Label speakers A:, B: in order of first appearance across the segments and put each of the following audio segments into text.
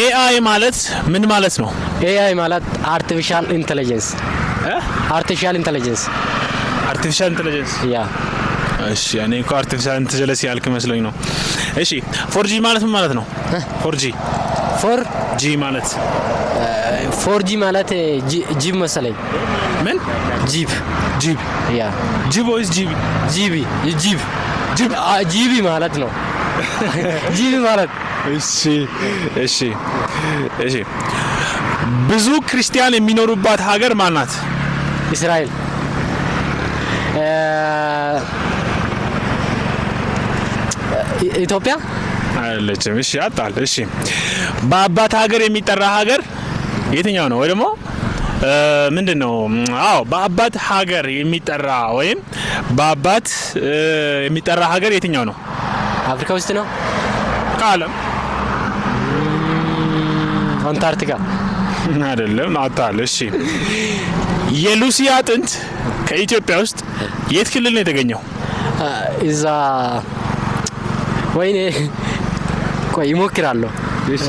A: ኤአይ ማለት ምን ማለት ነው?
B: ኤአይ ማለት አርቲፊሻል ኢንተለጀንስ አርቲፊሻል ኢንተለጀንስ
A: አርቲፊሻል ኢንተለጀንስ
B: ያ
A: እሺ እኔ እኮ አርቲፊሻል ኢንተለጀንስ ያልክ መስሎኝ ነው። እሺ ፎርጂ ማለት ምን ማለት ነው? ፎርጂ ጂ ማለት
B: ፎርጂ ማለት ጂብ መሰለኝ።
A: ምን ጂብ
B: ያ
A: ጂብ ወይስ ጂቢ
B: ጂቢ ማለት ነው። ጂቢ ማለት
A: እሺ ብዙ ክርስቲያን የሚኖሩባት ሀገር ማን ናት?
B: እስራኤል ኢትዮጵያ
A: አይደለችም። እሺ አጣል። እሺ በአባት ሀገር የሚጠራ ሀገር የትኛው ነው? ወይ ደግሞ ምንድነው? አዎ በአባት ሀገር የሚጠራ ወይም በአባት የሚጠራ ሀገር የትኛው ነው?
B: አፍሪካ ውስጥ ነው?
A: ከዓለም
B: አንታርክቲካ
A: አይደለም። አጣል። እሺ የሉሲ አጥንት ከኢትዮጵያ ውስጥ የት ክልል ነው የተገኘው?
B: እዛ ወይኔ ቆይ ይሞክራለሁ።
A: እሺ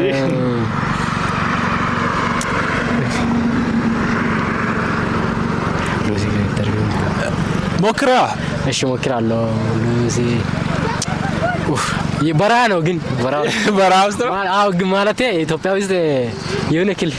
A: ሞክራ።
B: እሺ ሞክራለሁ። ሉሲ በረሃ ነው ግን በረሃ ውስጥ። አዎ ግን ማለቴ ኢትዮጵያ ውስጥ የሆነ ክልል